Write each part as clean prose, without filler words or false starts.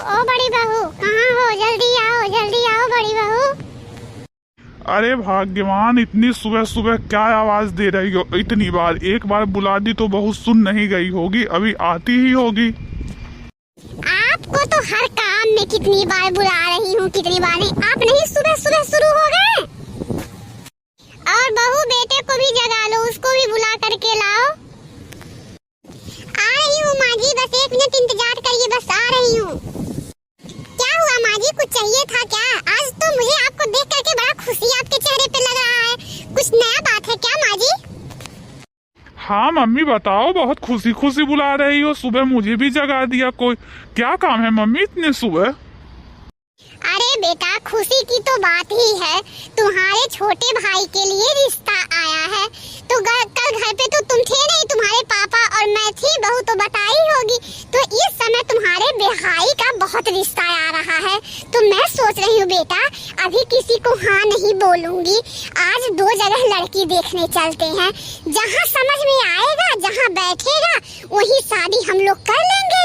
ओ बड़ी बहू, कहाँ हो? जल्दी आओ बड़ी बहू। अरे भाग्यवान, इतनी सुबह सुबह क्या आवाज दे रही हो? इतनी बार, एक बार बुला दी तो बहुत सुन नहीं गई होगी, अभी आती ही होगी। आपको तो हर काम में कितनी बार बुला रही हूँ, कितनी बार नहीं। आप नहीं सुबह सुबह शुरू हो गए। और बहू, बेटे को भी जगा लो, उसको भी बुला करके लाओ। आ रही हूँ माँ जी, बस 1 मिनट इंतजार करिए, बस आ रही हूँ। क्या हुआ माँ जी, कुछ चाहिए था क्या? आज तो मुझे आपको देख करके बड़ा खुशी आपके चेहरे पे लग रहा है। कुछ नया बात है क्या माँ जी? हाँ मम्मी बताओ, बहुत खुशी खुशी बुला रही हो, सुबह मुझे भी जगा दिया। कोई क्या काम है मम्मी इतने सुबह? अरे बेटा, खुशी की तो बात ही है, तुम्हारे छोटे भाई के लिए रिश्ता आया है। तो कल घर पे तो तुम थे नहीं, तुम्हारे पापा और मैं थी, बहू तो बताई होगी। तो इस समय तुम्हारे भाई का बहुत रिश्ता आ रहा है। तो मैं सोच रही हूँ बेटा, अभी किसी को हाँ नहीं बोलूंगी। आज 2 जगह लड़की देखने चलते हैं, जहाँ समझ में आएगा, जहाँ बैठेगा वही शादी हम लोग कर लेंगे।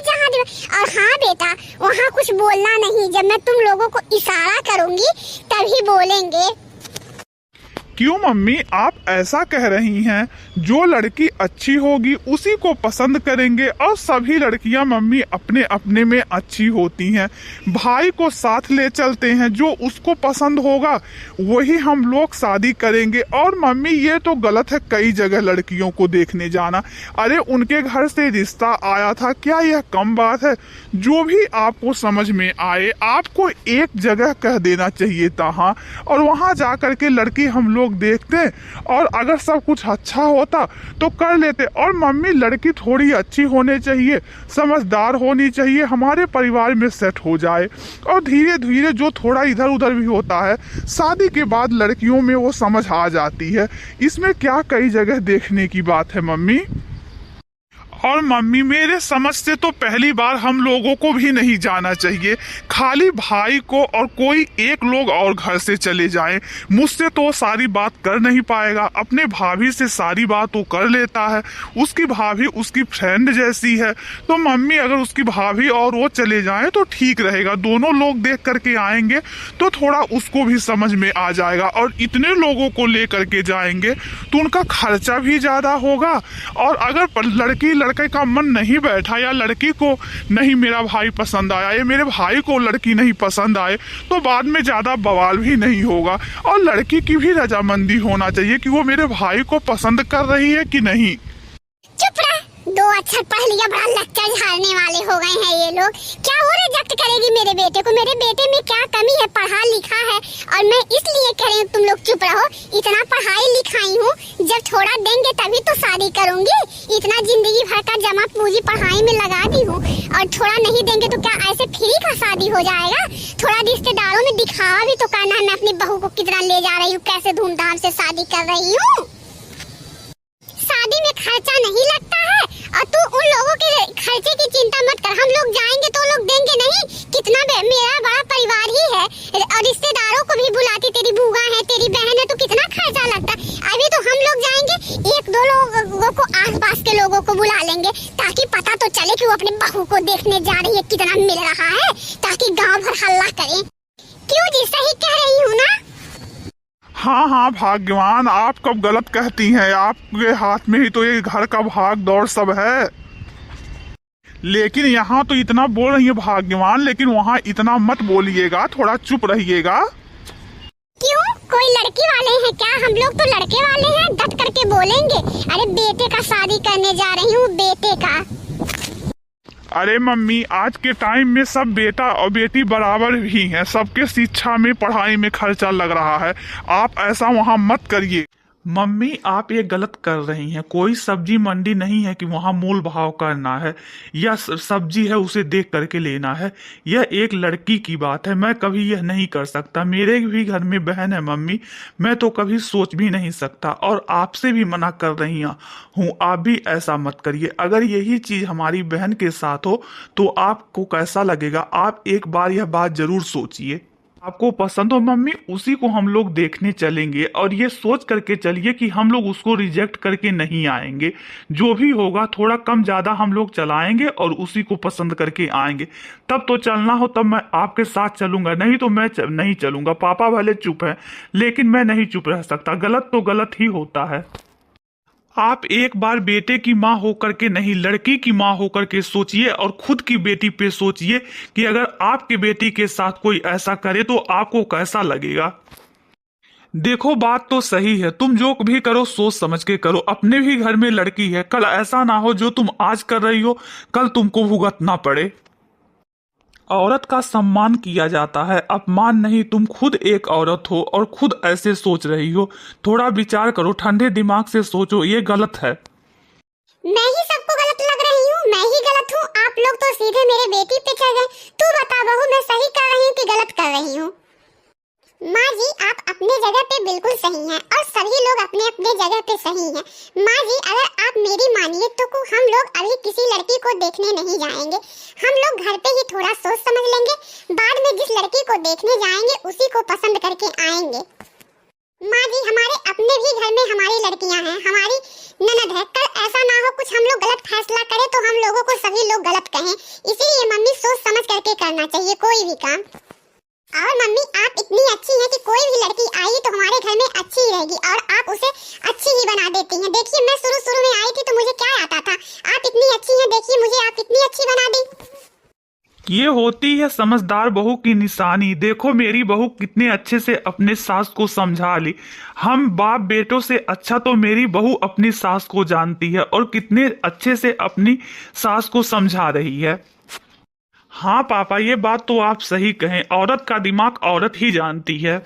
और हाँ बेटा, वहाँ कुछ बोलना नहीं, जब मैं तुम लोगों को इशारा करूंगी तभी बोलेंगे। क्यों मम्मी आप ऐसा कह रही हैं? जो लड़की अच्छी होगी उसी को पसंद करेंगे, और सभी लड़कियां मम्मी अपने अपने में अच्छी होती हैं। भाई को साथ ले चलते हैं, जो उसको पसंद होगा वही हम लोग शादी करेंगे। और मम्मी ये तो गलत है कई जगह लड़कियों को देखने जाना। अरे उनके घर से रिश्ता आया था, क्या यह कम बात है? जो भी आपको समझ में आए आपको एक जगह कह देना चाहिए था। हाँ, और वहां जाकर के लड़की हम लोग देखते, और अगर सब कुछ अच्छा होता तो कर लेते। और मम्मी लड़की थोड़ी अच्छी होनी चाहिए, समझदार होनी चाहिए, हमारे परिवार में सेट हो जाए। और धीरे धीरे जो थोड़ा इधर उधर भी होता है शादी के बाद लड़कियों में वो समझ आ जाती है। इसमें क्या कई जगह देखने की बात है मम्मी। और मम्मी मेरे समझ से तो पहली बार हम लोगों को भी नहीं जाना चाहिए, खाली भाई को और कोई एक लोग और घर से चले जाएं। मुझसे तो सारी बात कर नहीं पाएगा, अपने भाभी से सारी बात वो कर लेता है। उसकी भाभी उसकी फ्रेंड जैसी है। तो मम्मी अगर उसकी भाभी और वो चले जाएं तो ठीक रहेगा, दोनों लोग देख करके आएंगे तो थोड़ा उसको भी समझ में आ जाएगा। और इतने लोगों को लेकर के जाएंगे तो उनका खर्चा भी ज्यादा होगा। और अगर लड़के का मन नहीं बैठा, या लड़की को नहीं मेरा भाई पसंद आया, या मेरे भाई को लड़की नहीं पसंद आए, तो बाद में ज्यादा बवाल भी नहीं होगा। और लड़की की भी रजामंदी होना चाहिए कि वो मेरे भाई को पसंद कर रही है कि नहीं। चुप रह, 2 अक्षर पढ़ लिया, बड़ा लेक्चर झाड़ने वाले हो गए हैं ये लोग। क्या वो रिजेक्ट करेगी मेरे बेटे को? मेरे बेटे में क्या कमी है? पढ़ा लिखा है। और मैं इसलिए कह रही हूँ तुम लोग चुप रहो। इतना पढ़ाई लिखाई हूँ, जब थोड़ा देंगे तभी तो शादी करूंगी। इतना जिंदगी भर का जमा पूंजी पढ़ाई में लगा दी हूँ, और थोड़ा नहीं देंगे तो क्या ऐसे फ्री का शादी हो जाएगा? थोड़ा रिश्तेदारों में दिखावा भी तो करना है, मैं अपनी बहू को कितना ले जा रही हूँ, कैसे धूमधाम से शादी कर रही हूँ। शादी में खर्चा नहीं लगता है, और तू उन लोगों के खर्चे की चिंता मत कर। हम लोग जाएंगे तो लोग देंगे नहीं। कितना मेरा बड़ा परिवार ही है, और रिश्तेदारों को भी बुलाती, तेरी बुआ है, तेरी बहन है, तो कितना खर्चा लगता है। अभी तो हम लोग जाएंगे, 1-2 लोगों को, आसपास के लोगों को बुला लेंगे, ताकि पता तो चले कि वो अपने बहू को देखने जा रही है, कितना मिल रहा है, ताकि गाँव भर हल्ला करे। क्यों जी, सही कह रही हूँ ना? हाँ हाँ भाग्यवान, आप कब गलत कहती हैं? आपके हाथ में ही तो ये घर का भाग दौड़ सब है। लेकिन यहाँ तो इतना बोल रही है भाग्यवान, लेकिन वहाँ इतना मत बोलिएगा, थोड़ा चुप रहिएगा। क्यों, कोई लड़की वाले हैं क्या? हम लोग तो लड़के वाले हैं, डट करके बोलेंगे। अरे बेटे का शादी करने जा रही हूँ, बेटे का। अरे मम्मी, आज के टाइम में सब बेटा और बेटी बराबर ही हैं, सबके शिक्षा में पढ़ाई में खर्चा लग रहा है। आप ऐसा वहाँ मत करिए। मम्मी आप ये गलत कर रही हैं। कोई सब्जी मंडी नहीं है कि वहाँ मोल भाव करना है, या सब्जी है उसे देख करके लेना है। यह एक लड़की की बात है, मैं कभी यह नहीं कर सकता। मेरे भी घर में बहन है मम्मी, मैं तो कभी सोच भी नहीं सकता। और आपसे भी मना कर रही हूँ, आप भी ऐसा मत करिए। अगर यही चीज हमारी बहन के साथ हो तो आपको कैसा लगेगा? आप एक बार यह बात जरूर सोचिए। आपको पसंद हो मम्मी, उसी को हम लोग देखने चलेंगे। और ये सोच करके चलिए कि हम लोग उसको रिजेक्ट करके नहीं आएंगे। जो भी होगा थोड़ा कम ज्यादा हम लोग चलाएंगे और उसी को पसंद करके आएंगे। तब तो चलना हो तब मैं आपके साथ चलूंगा, नहीं तो मैं नहीं चलूंगा। पापा भले चुप है लेकिन मैं नहीं चुप रह सकता। गलत तो गलत ही होता है। आप एक बार बेटे की माँ होकर के नहीं, लड़की की माँ होकर के सोचिए और खुद की बेटी पे सोचिए कि अगर आपके बेटी के साथ कोई ऐसा करे तो आपको कैसा लगेगा। देखो बात तो सही है, तुम जो भी करो सोच समझ के करो। अपने भी घर में लड़की है, कल ऐसा ना हो जो तुम आज कर रही हो कल तुमको भुगतना पड़े। औरत का सम्मान किया जाता है, अपमान नहीं। तुम खुद एक औरत हो और खुद ऐसे सोच रही हो। थोड़ा विचार करो, ठंडे दिमाग से सोचो, ये गलत है। मैं ही सबको गलत लग रही हूँ? मैं ही गलत हूँ? आप लोग तो सीधे मेरे बेटी पे चढ़ गए। तू बता बहू, मैं सही कर रही हूँ कि गलत कर रही हूँ? माँ जी, आप अपने जगह पे बिल्कुल सही हैं और सभी लोग अपने अपने जगह पे सही हैं। माँ जी, अगर आप मेरी मानिए तो हम लोग अभी किसी लड़की को देखने नहीं जाएंगे। हम लोग घर पे ही थोड़ा सोच समझ लेंगे, बाद में जिस लड़की को देखने जाएंगे उसी को पसंद करके आएंगे। माँ जी, हमारे अपने भी घर में हमारी लड़कियाँ हैं, हमारी ननद है। कल ऐसा ना हो कुछ हम लोग गलत फैसला करें तो हम लोगों को सभी लोग गलत कहें। इसीलिए मम्मी सोच समझ करके करना चाहिए कोई भी काम। और मम्मी, आप इतनी अच्छी हैं कि कोई भी लड़की आई तो हमारे घर में अच्छी रहेगी और आप उसे अच्छी ही बना देती हैं। देखिए, मैं शुरू में आई थी तो मुझे क्या आता था। आप इतनी अच्छी हैं, देखिए मुझे आप इतनी अच्छी बना दी। ये होती है समझदार बहू की निशानी। देखो मेरी बहू कितने अच्छे से अपने सास को समझा ली। हम बाप बेटों से अच्छा तो मेरी बहू अपनी सास को जानती है और कितने अच्छे से अपनी सास को समझा रही है। हाँ पापा, ये बात तो आप सही कहें, औरत का दिमाग औरत ही जानती है।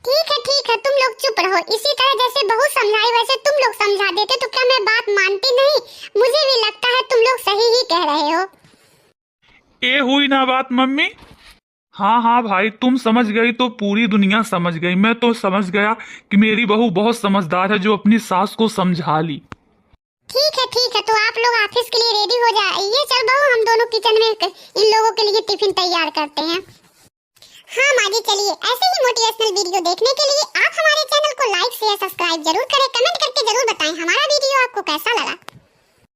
ठीक है, तुम लोग चुप रहो। इसी तरह जैसे बहू समझाई वैसे तुम लोग समझा देते तो क्या मैं बात मानती नहीं? मुझे भी लगता है तुम लोग सही ही कह रहे हो। ये हुई ना बात मम्मी? हाँ भाई, तुम समझ गई तो पूरी दुनिया समझ गई। मैं तो समझ गया कि मेरी बहू बहुत समझदार है जो अपनी सास को समझा ली। ठीक है, तो आप लोग ऑफिस के लिए रेडी हो जाइए। चल बहू, हम दोनों किचन में इन लोगों के लिए टिफिन तैयार करते हैं। हाँ माँ जी, चलिए। ऐसे ही मोटिवेशनल वीडियो देखने के लिए